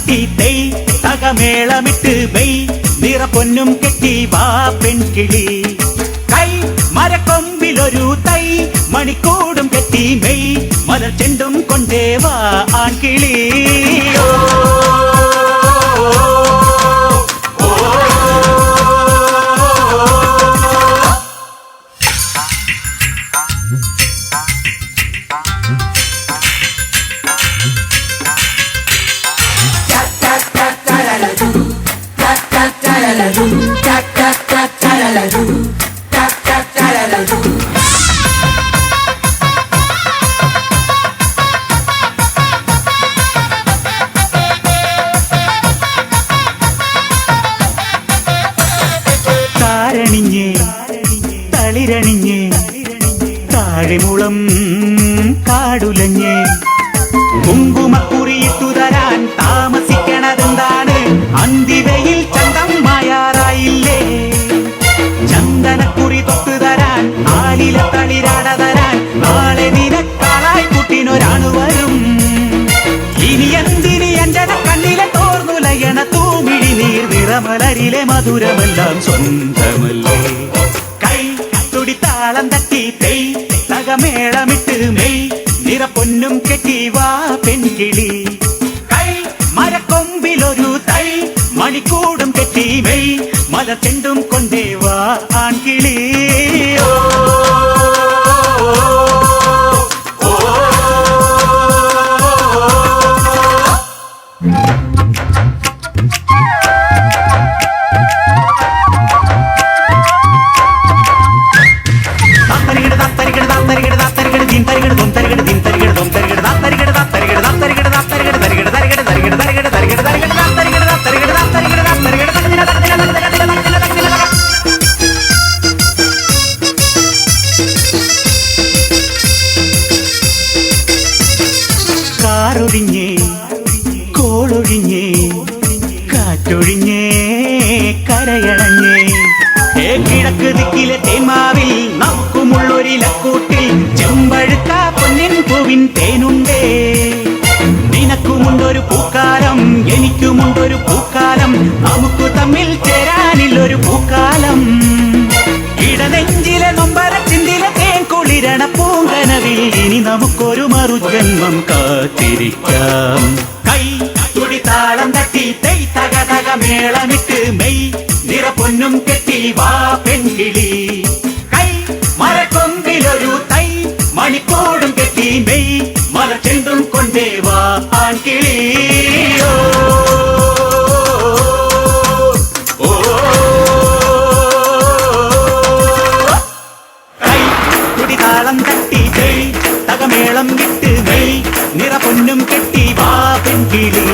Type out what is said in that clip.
തട്ടി തൈ തകമേളമിട്ട് മെയ് നിറപ്പൊന്നും കെട്ടി വാ പെൺകിളി കൈ മരക്കൊമ്പിലൊരു തൈ മണിക്കൂടും കെട്ടി മെയ് മലർ ചെണ്ടും കൊണ്ടേ വാ ആൺകിളി താരണിഞ്ഞേ തളിരണിഞ്ഞേ താഴിമുളം കാടുലഞ്ഞേ കുങ്കുമക്കുറിയിട്ടു തരാൻ താമസിക്കണതെന്താണ് അന്തിവയിൽ ചന്തം മായാറായില്ലേ ചന്ദനക്കുറി തൊട്ടു തരാൻ ആലില തളിരാട തരാൻ നാളെ നിനക്കാളായി കുട്ടിനൊരാണു വരും ഇനി എന്തിനി അഞ്ജന കണ്ണിലെ തോർന്നുലയണ തൂമിഴി നീർ നിറമലരിലെ മധുരമെല്ലാം സ്വന്തമല്ലേ കൈ തുടിത്താളം തട്ടി തൈ തകമേളമിട്ട് മെയ് നിറപ്പൊന്നും കെട്ടി വാ പെൺകിളി കൈ മരക്കൊമ്പിലൊരു തൈ മണിക്കൂടും കെട്ടി മെയ് മലർ ചെണ്ടും കൊണ്ടേ വാ ആൺകിളി കാറൊഴിഞ്ഞേ കോളൊഴിഞ്ഞേ കാറ്റൊഴിഞ്ഞേ കരയണഞ്ഞേ കിഴക്ക് ദിക്കിലെ തേന്മാവിൽ നമുക്കുമുള്ളൊരിലക്കൂട്ടിൽ ചെമ്പഴുക്ക പൊന്നിൻ പൂവിൻ തേനുണ്ടേ നിനക്കുമുണ്ടൊരു പൂക്കാലം എനിക്കുമുണ്ടൊരു പൂക്കാലം നമുക്ക് തമ്മിൽ ചേരാനില്ലൊരു പൂക്കാലം ഇടനെഞ്ചിലെ നൊമ്പര ചിന്തിലെ തേൻ കുളിരണ പൂങ്കനവിൽ ഇനി നമുക്കൊരു മറുജന്മം കാത്തിരിക്കാം കൈ തുടിത്താളം തട്ടി തൈ തക തക മേളമിട്ട് മെയ് നിറപ്പൊന്നും കെട്ടി വാ പെൺകിളി കൈ മരക്കൊമ്പിലൊരു തൈ മണിക്കൂടും കെട്ടി മെയ് മലർ ചെണ്ടും കൊണ്ടേ വാ ആൺകിളി താളം തട്ടി ജയ് തകമേളം വിട്ട് മെയ് നിറപ്പൊന്നും കെട്ടി വാ പെൺകിളി